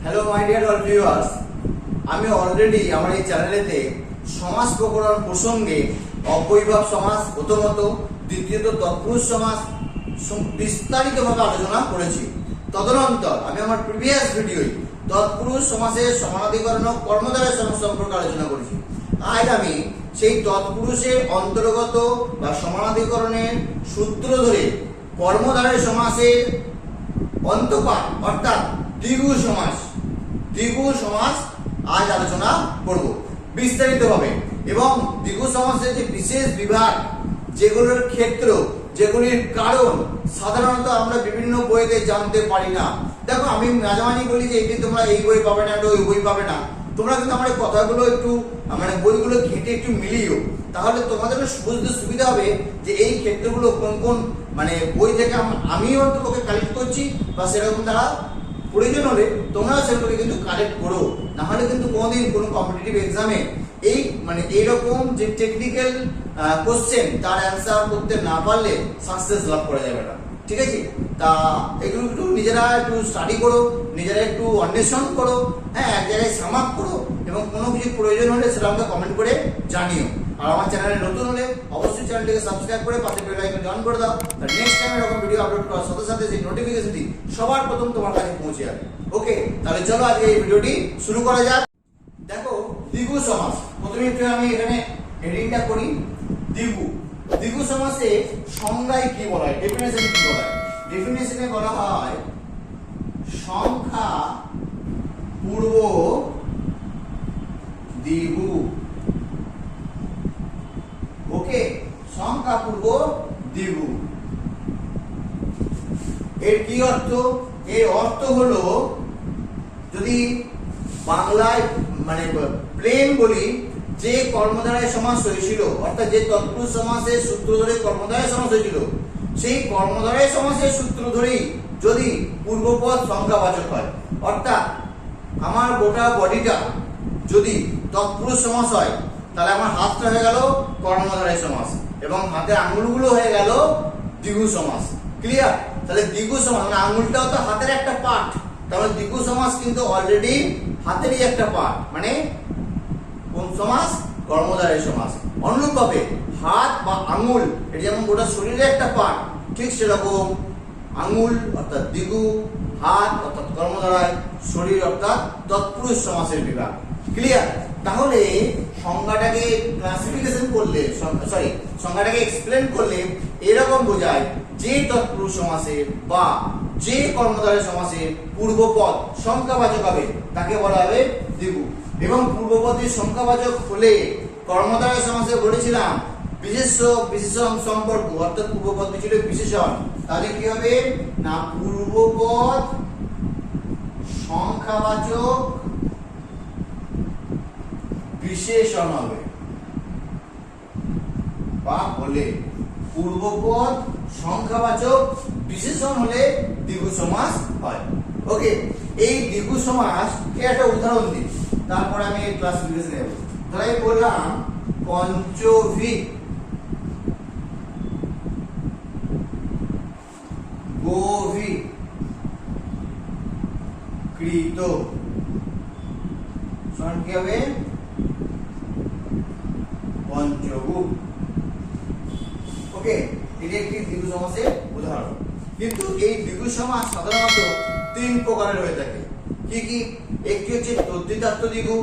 Hello my dear all viewers, আমি already আমার এই চ্যানেলেতে সমাস প্রকরণ প্রসঙ্গে অব্যয়ীভাব সমাস প্রথমত, দ্বিতীয়ত তৎপুরুষ সমাস বিস্তারিতভাবে আলোচনা করেছি। তদনন্তর আমি আমার প্রিভিয়াস ভিডিওয় তৎপুরুষ সমাসের সমানাধিকরণ ও কর্মধারয় সমাস সম্পর্কে আলোচনা করেছি। আজ আমি সেই তৎপুরুষের অন্তর্গত বা সমানাধিকরণের সূত্র ধরে কর্মধারয় সমাসের অন্তপাত অর্থাৎ দ্বিগু সমাস আজ আলোচনা করব বিস্তারিতভাবে। এবং দ্বিগু সমাসের যে বিশেষ বিভাগ, যেগুলোর ক্ষেত্র, যেগুলির কারণ সাধারণত আমরা বিভিন্ন বইতে জানতে পারি না। দেখো, আমি মাঝে মাঝে বলি যে এটি তোমরা এই বই পাবে না, ওই বই পাবে না। তোমরা কিন্তু আমার কথাগুলো একটু বইগুলো ঘেঁটে একটু মিলিও, তাহলে তোমাদের বুঝতে সুবিধা হবে যে এই ক্ষেত্রগুলো কোন কোন বই থেকে আমি অন্তত কালেক্ট করছি, বা সেরকম তারা প্রয়োজন হলে তোমরা সেগুলোকে কিন্তু কালেক্ট করো। না হলে কিন্তু কোনোদিন কোনো কম্পিটিটিভ এক্সামে এই এইরকম যে টেকনিক্যাল কোশ্চেন তার অ্যান্সার করতে না পারলে সাকসেস লাভ করা যাবে না। ঠিক আছে? তা এগুলো একটু নিজেরা একটু স্টাডি করো, নিজেরা একটু অন্বেষণ করো, হ্যাঁ, এক জায়গায় সামাপ করো, এবং কোনো কিছু প্রয়োজন হলে সেটা আমাকে কমেন্ট করে জানিও। আর আমার চ্যানেলে নতুন হলে অবশ্যই চ্যানেলটিকে সাবস্ক্রাইব করে পাশে বেল আইকনটি অন করে দাও। তার নেক্সট টাইম এরকম ভিডিও আপলোড করার সাথে সাথে সেই নোটিফিকেশনটি সবার প্রথম তোমার কাছে পৌঁছে যাবে। ওকে, তাহলে চলো আজকে এই ভিডিওটি শুরু করা যাক। দেখো, দ্বিগু সমাস প্রথমে একটু আমি এখানে হেডিংটা করি। দ্বিগু সমাসে সংজ্ঞায় কি বলা হয়, ডেফিনেশন কি বলা হয়? ডেফিনেশনে বলা হয় সংখ্যা পূর্ব দ্বিগু। ওকে, সংখ্যা পূর্ব দ্বিগু। এর কি অর্থ? এর অর্থ হলো, যদি বাংলায় প্লেন বলি, যে কর্মধারয় সমাস হয়েছিল, অর্থাৎ যে তৎপুরুষ সমাসের সূত্র ধরে কর্মধারয় সমাস হয়েছিল, সেই কর্মধারয় সমাসের সূত্র ধরেই যদি পূর্বপদ সংখ্যাবাচক হয়, অর্থাৎ আমার গোটা বডিটা যদি তৎপুরুষ সমাস হয়, তাহলে আমার হাতটা হয়ে গেল কর্মধারয় সমাস এবং হাতের আঙুলগুলো হয়ে গেল দ্বিগু সমাস। ক্লিয়ার? তাহলে দ্বিগু সমাস আঙুলটাও তো হাতের একটা পার্ট, তাহলে দ্বিগু সমাস কিন্তু অলরেডি হাতেরই একটা পার্ট, কোন সমাস? কর্মধারয় সমাস। অনুরূপভাবে হাত বা আঙুল এটি যেমন গোটা শরীরের একটা পার্ট, ঠিক সেরকম আঙুল অর্থাৎ দ্বিগু, হাত অর্থাৎ কর্মধারয়, শরীর অর্থাৎ তৎপুরুষ সমাসের বিভাগ। ক্লিয়ার? তাহলে সংজ্ঞাটাকে ক্লাসিফিকেশন করলে, সংজ্ঞাটাকে এক্সপ্লেন করলে এরকম বোঝায়, যে তৎপুরুষ সমাসের বা যে কর্মধারয় সমাসের পূর্বপদ সংখ্যাবাচক হবে তাকে বলা হবে দ্বিগু। এবং পূর্বপদের সংখ্যাবাচক হলে কর্মধারয় সমাসে বলেছিলাম বিশেষণ সম্পর্ক, অর্থাৎ পূর্বপদ ছিল বিশেষণ, তাহলে কি হবে না পূর্বপদ সংখ্যাবাচক বিশেষণ হবে, বা হলে পূর্বপদ সংখ্যাবাচক বিশেষণ হলে দ্বিগু সমাস হয়। ওকে, এই দ্বিগু সমাস এর একটা উদাহরণ দিই, তারপরে আমি এই ক্লাসিফিকেশন নেব। তাহলে বললাম পঞ্চভি গোভি কৃত সমান কি হবে? পঞ্চভু। ওকে, এটি একটি দ্বিগু সমাসের উদাহরণ। কিন্তু এই দ্বিগু সমাস সাধারণত তিন প্রকারের হয়ে থাকে। কি কি? একটি হচ্ছে তদ্ধিতার্থ দ্বিগু,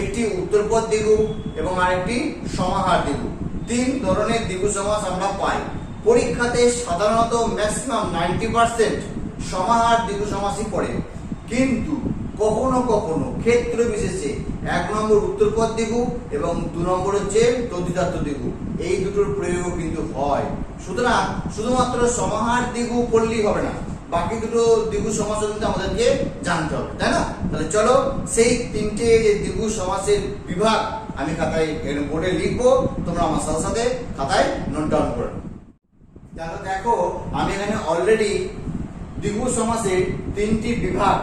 একটি উত্তরপদ দ্বিগু, এবং আরেকটি সমাহার দ্বিগু। তিন ধরনের দ্বিগু সমাস আমরা পাই পরীক্ষাতে। সাধারণত ম্যাক্সিমাম 90% সমাহার দ্বিগু সমাসই পড়ে, কিন্তু কখনো কখনো ক্ষেত্র বিশেষে 1 নম্বর উত্তরপদ দ্বিগু এবং 2 নম্বর হচ্ছে তদ্ধিতার্থ দ্বিগু, এই দুটোর প্রয়োগ কিন্তু হয়। সুতরাং শুধুমাত্র সমাহার দ্বিগু পড়লেই হবে না, বাকি দুটো দ্বিগু সমাসও কিন্তু আমাদেরকে জানতে হবে, তাই না? তাহলে চলো সেই তিনটে যে দ্বিগু সমাসের বিভাগ আমি খাতায় বোর্ডে লিখবো, তোমরা আমার সাথে সাথে খাতায় নোট ডাউন করো। তাহলে দেখো, আমি এখানে অলরেডি দ্বিগু সমাসের তিনটি বিভাগ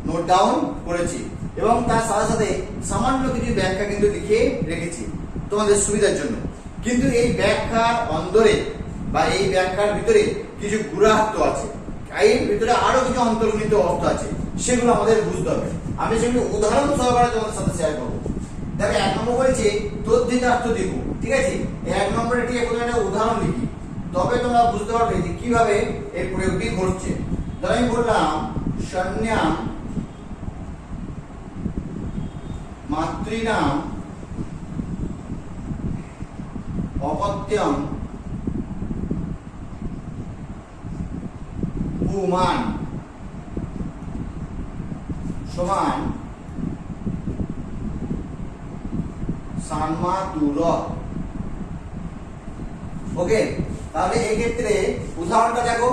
নোট ডাউন করেছি, এবং তার সাথে সাথে সামান্য কিছু ব্যাখ্যা কিন্তু লিখে রেখেছি তোমাদের সুবিধার জন্য। কিন্তু এই ব্যাখ্যার অন্দরে বা এই ব্যাখ্যার ভিতরে কিছু গুরার্থ আছে, এর ভিতরে আরো কিছু অন্তর্নিহিত অর্থ আছে। সেগুলো আমাদের বুঝতে হবে। আমি সেগুলো উদাহরণ সহকারে তোমাদের সাথে শেয়ার করবো। দেখো 1 নম্বর বলছে তদ্ধিতার্থ দিগু, ঠিক আছে? 1 নম্বরে ঠিক কোনো একটা উদাহরণ লিখি, তবে তোমরা বুঝতে পারবে যে কিভাবে এই প্রয়োগটি ঘটছে। ধর আমি বললাম সন্ন্যাম মাতৃনাম অপত্যম পুমান সমান সান্মাতুর। ওকে, তাহলে এই ক্ষেত্রে উদাহরণটা দেখো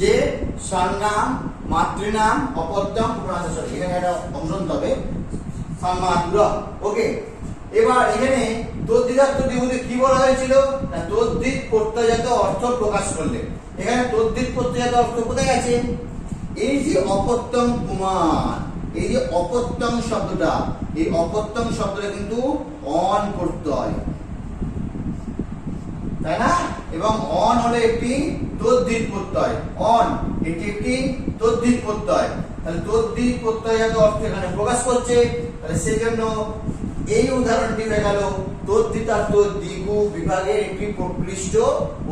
যে সন্নাম মাতৃনাম অপত্যম প্রণাচার, এখানে একটা অংশ হবে সান্মাতুর। ওকে, এবার এখানে তদ্ধিতার্থ দিগুতে কি বলা হয়েছিল না তদ্ধিত প্রত্যয়জাত অর্থ প্রকাশ করলে। এখানে তদ্ধিত প্রত্যয়জাত অর্থ কোথায় আছে? এই যে অপত্যম পুমান, এই যে অপত্যম শব্দটা, এই অপত্যম শব্দটা কিন্তু অন প্রত্যয়, তাই না? এবং অন হলো একটি তদ্ধিত প্রত্যয়, অন এটি একটি তদ্ধিত প্রত্যয়, তাহলে তদ্ধিত প্রত্যয়জাত অর্থ এখানে প্রকাশ করছে। তাহলে সেজন্য এই উদাহরণটি হয়ে গেল তদ্ধিতার্থ দিগু বিভাগের একটি প্রকৃষ্ট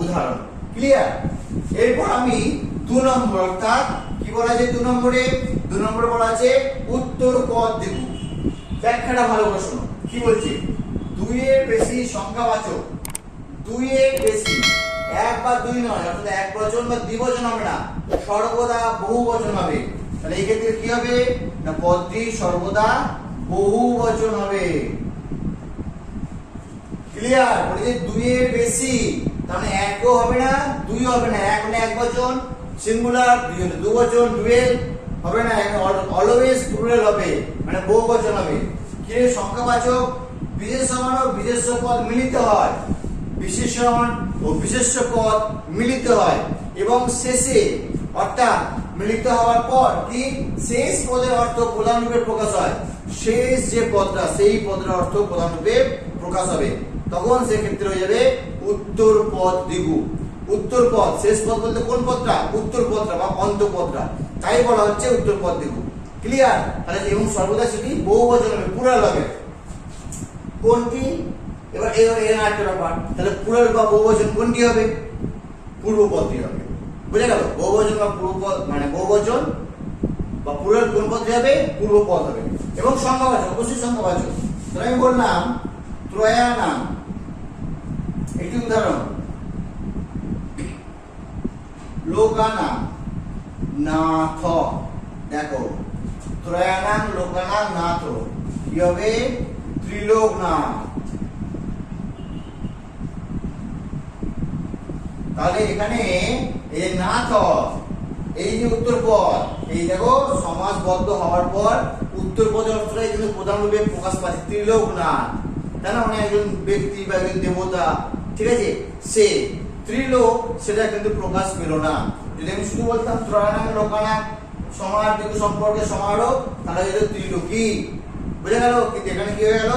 উদাহরণ। ক্লিয়ার? এরপর আমি 2 নম্বর, অর্থাৎ কি বলা আছে 2 নম্বরে? 2 নম্বরে বলা আছে উত্তর পদ দিগু। ব্যাখ্যাটা ভালো করে শোনো, কি বলছে? 2 এর বেশি সংখ্যাবাচক, 2 এর বেশি, 1 বা 2 নয়, অর্থাৎ একবচন বা দ্বিবচন হবে না, সর্বদা বহুবচন হবে। তাহলে এই ক্ষেত্রে কি হবে না পদটি সর্বদা বহুবচন হবে। ক্লিয়ার? বলে যে 2 এর বেশি, তাহলে 1 ও হবে না 2 হবে না, 1 মানে একবচন সিঙ্গুলার, 2 হলে দুবচন ডুয়েল হবে না, অলওয়েজ প্লুরাল হবে, মানে বহুবচন হবে। কি সংখ্যাবাচক বিশেষণ ও বিশেষ্য পদ মিলিত হয়, বিশেষণ ও বিশেষ্য পদ মিলিত হয় এবং শেষে অর্থাৎ মিলিত হওয়ার পর কি শেষ পদের অর্থ প্রধান রূপে প্রকাশ হয়। শেষ যে পদটা সেই পদের অর্থ প্রধান রূপে প্রকাশ হবে, তখন সেক্ষেত্রে হয়ে যাবে উত্তর পদ দিগু। উত্তর পদ, শেষ পদ বলতে কোন পদটা? উত্তর পদটা বা অন্ত পদটা, তাই বলা হচ্ছে উত্তর পদ দিগু। ক্লিয়ার? তাহলে এবং সর্বদা সেটি বহুবচন হবে, প্লুরাল হবে। কোনটি? এবার এখানে একটা ব্যাপার, তাহলে প্লুরাল বা বহুবচন কোনটি হবে? পূর্ব পদটি হবে। বুঝে গেল? বহুবচন বা পূর্ব পদ, মানে বহুবচন বা প্লুরাল কোন পদটি হবে? পূর্ব পদ হবে। এবং সংখ্যাবাচক, অবশ্যই সংখ্যাবাচক। তাহলে আমি বললাম ত্রয়ানাম, একটি উদাহরণ, লোকানাম নাথ। দেখো ত্রয়ানাম লোকানাম নাথ কি হবে? ত্রিলোক নাম। তাহলে এখানে এই নাথ, এই যে উত্তর পদ, এই দেখো সমাসবদ্ধ হওয়ার পর উত্তর পদের অর্থটা কিন্তু প্রধান রূপে প্রকাশ পাচ্ছে ত্রিলোক নাথ, তাই না? মানে একজন ব্যক্তি বা একজন দেবতা, ঠিক আছে? সে ত্রিলোক, সেটা কিন্তু প্রকাশ পেল না। যদি আমি শুধু বলতাম ত্রয়ানাম লোকানাম সমাহার দিগু সম্পর্কে সমাহারক, তাহলে হলো ত্রিলোকি। বুঝে গেল? কিন্তু এখানে কি হয়ে গেল?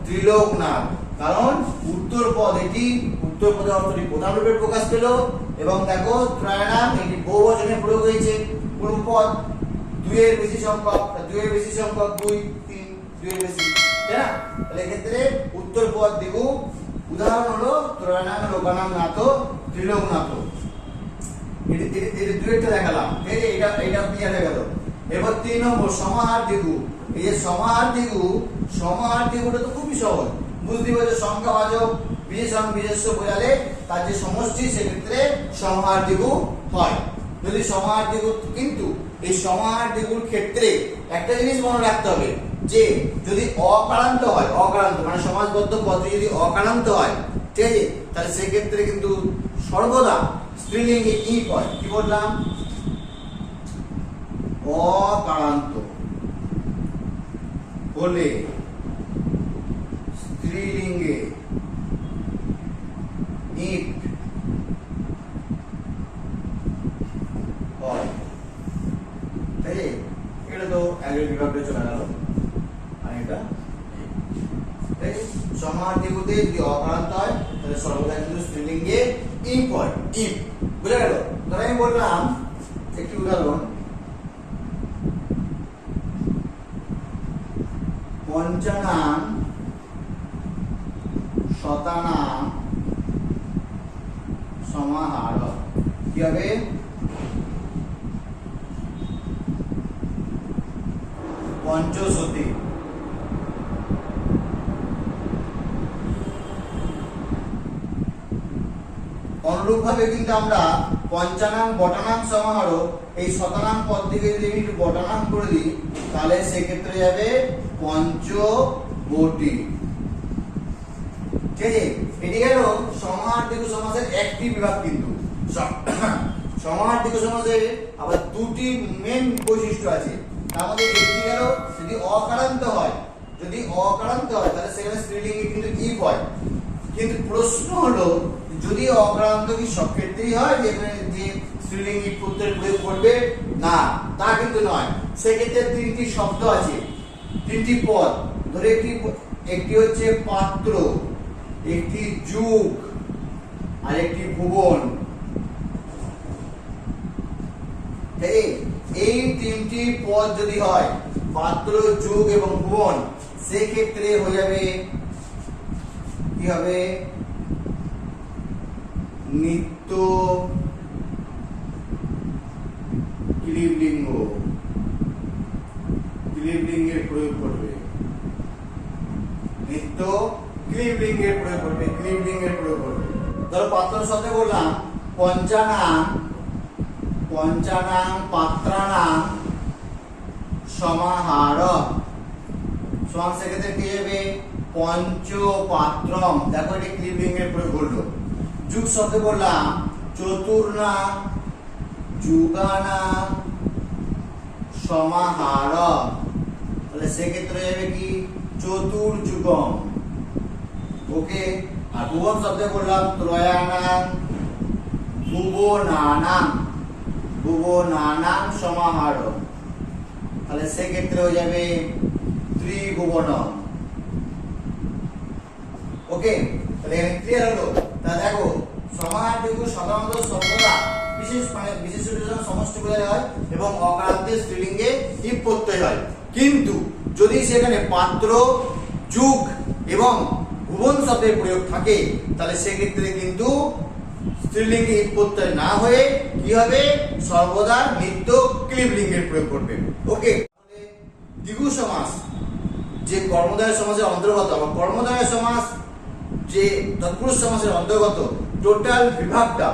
ত্রিলোক নাম, কারণ উত্তর পদ, এটি উত্তর পদের অর্থটি প্রধান রূপে প্রকাশ পেল। এবং দেখো ত্রয়ানাম এটি বহুবচনে প্রয়োগ হয়েছে, পূর্ব পদ 2 এর বেশি সংখ্যক, 2 এর বেশি সংখ্যক 2 3, 2 এর বেশি, তাই না? তাহলে এক্ষেত্রে উত্তর পদ দিগু উদাহরণ হলো ত্রয়ানাম লোকানাম নাথ ত্রিলোক নাথ। এটা দুইটা দেখালাম, ঠিক আছে? এটা ক্লিয়ার হয়ে গেল। এবার 3 নম্বর সমাহার দিগু। এই যে সমাহার দিগু, সমাহার দিগুটা তো খুবই সহজ, বুঝতে পারছো? সংখ্যাবাচক বিশেষণ বিশেষ্য বোঝালে তার যে সমষ্টি, সেক্ষেত্রে সমাহার দিগু হয়। যদি সমাহার দিগু, কিন্তু এই সমাহার দিগুর ক্ষেত্রে একটা জিনিস মনে রাখতে হবে যে যদি অকারান্ত হয়, অকারান্ত মানে সমাসবদ্ধ পদ যদি অকারান্ত হয়, ঠিক আছে, তাহলে সেক্ষেত্রে কিন্তু সর্বদা স্ত্রীলিঙ্গে ই হয়। কি বললাম? অকারান্ত বলে স্ত্রীলিঙ্গে ইট হয়, ঠিক আছে? এটা তো আগের বিভাগে চলে গেল। আর এটা সমাহার দিগুতে যদি অকারান্ত হয়, তাহলে সর্বদা কিন্তু স্ত্রীলিঙ্গে ইপ হয়, ইপ। বুঝে গেল? ধর আমি বললাম একটি উদাহরণ, পঞ্চানাং শতানাং সমাহার কি হবে? পঞ্চশতী। অনুরূপ ভাবে কিন্তু আমরা পঞ্চানাং বটানাং সমাহার এই শতানাং পদ থেকে যদি আমি একটু বটানাং করে দিই তাহলে সেক্ষেত্রে যাবে পঞ্চবটি। ঠিক আছে, এটি গেল সমাহার দ্বিগু সমাসের একটি বিভাগ। কিন্তু সমাহার দ্বিগু সমাসের আবার দুটি মেন বৈশিষ্ট্য আছে। তার মধ্যে একটি গেল যদি অকারান্ত হয়, তাহলে সেখানে স্ত্রীলিঙ্গে কিন্তু ইফ হয়। কিন্তু প্রশ্ন হলো যদি অকারান্ত কি সব ক্ষেত্রেই হয় যেখানে যে স্ত্রীলিঙ্গ ইফ প্রত্যয় প্রয়োগ করবে? না, তা কিন্তু নয়। সেক্ষেত্রে তিনটি শব্দ আছে, তিনটি পদ। ধরে একটি হচ্ছে পাত্র, একটি যুগ, আর একটি ভুবন। এই তিনটি পদ যদি হয় পাত্র, যুগ এবং ভুবন, সেক্ষেত্রে হয়ে যাবে কি হবে? নিত্য ক্লীবলিঙ্গ, ক্লীবলিঙ্গের প্রয়োগ করবে। নিত্য ক্লীবলিঙ্গের প্রয়োগ করবে, ক্লীবলিঙ্গের প্রয়োগ করবে। ধরো পাত্র শব্দে বললাম পঞ্চানাং পাত্রানাং সমাহার সমান, সেক্ষেত্রে কি যাবে? পঞ্চপাত্রম। দেখো এটা ক্লীবলিঙ্গের প্রয়োগ করলো। যুগ শব্দে বললাম চতুর্নাং যুগানাং সমাহার, তাহলে সেক্ষেত্রে যাবে কি? চতুর্যুগম। ওকে। আর ভুবন শব্দে বললাম ত্রয়ানাং ভুবনানাং সমাহার, তাহলে সেক্ষেত্রে হয়ে যাবে ত্রিভুবনম। ওকে, তাহলে এখানে ক্লিয়ার হলো। তাহলে দেখো সমাহার দ্বিগু সাধারণত সর্বদা বিশেষ বিশেষণ সমষ্টি বোঝানো হয় এবং অকারান্তে স্ত্রীলিঙ্গে ইফ প্রত্যয় হয়। কিন্তু যদি সেখানে পাত্র, যুগ এবং ভুবন শব্দের প্রয়োগ থাকে তাহলে সেক্ষেত্রে কিন্তু স্ত্রীলিঙ্গে ইফ প্রত্যয় না হয়ে কি হবে? সর্বদা নিত্য ক্লীবলিঙ্গের প্রয়োগ করবে। ওকে, দ্বিগু সমাস যে কর্মধারয় সমাসের অন্তর্গত, আবার কর্মধারয় সমাস যে তৎপুরুষ সমাসের অন্তর্গত, টোটাল বিভাগটা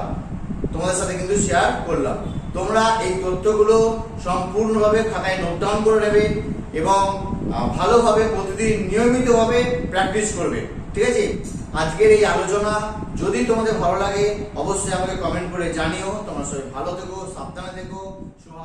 তোমাদের সাথে কিন্তু শেয়ার করলাম। তোমরা এই তথ্যগুলো সম্পূর্ণভাবে খাতায় নোট ডাউন করে নেবে এবং ভালোভাবে প্রতিদিন নিয়মিতভাবে প্র্যাকটিস করবে। ঠিক আছে, আজকের এই আলোচনা যদি তোমাদের ভালো লাগে অবশ্যই আমাকে কমেন্ট করে জানিও। তোমার সবাই ভালো থেকো, সাবধানে থেকো, শুভ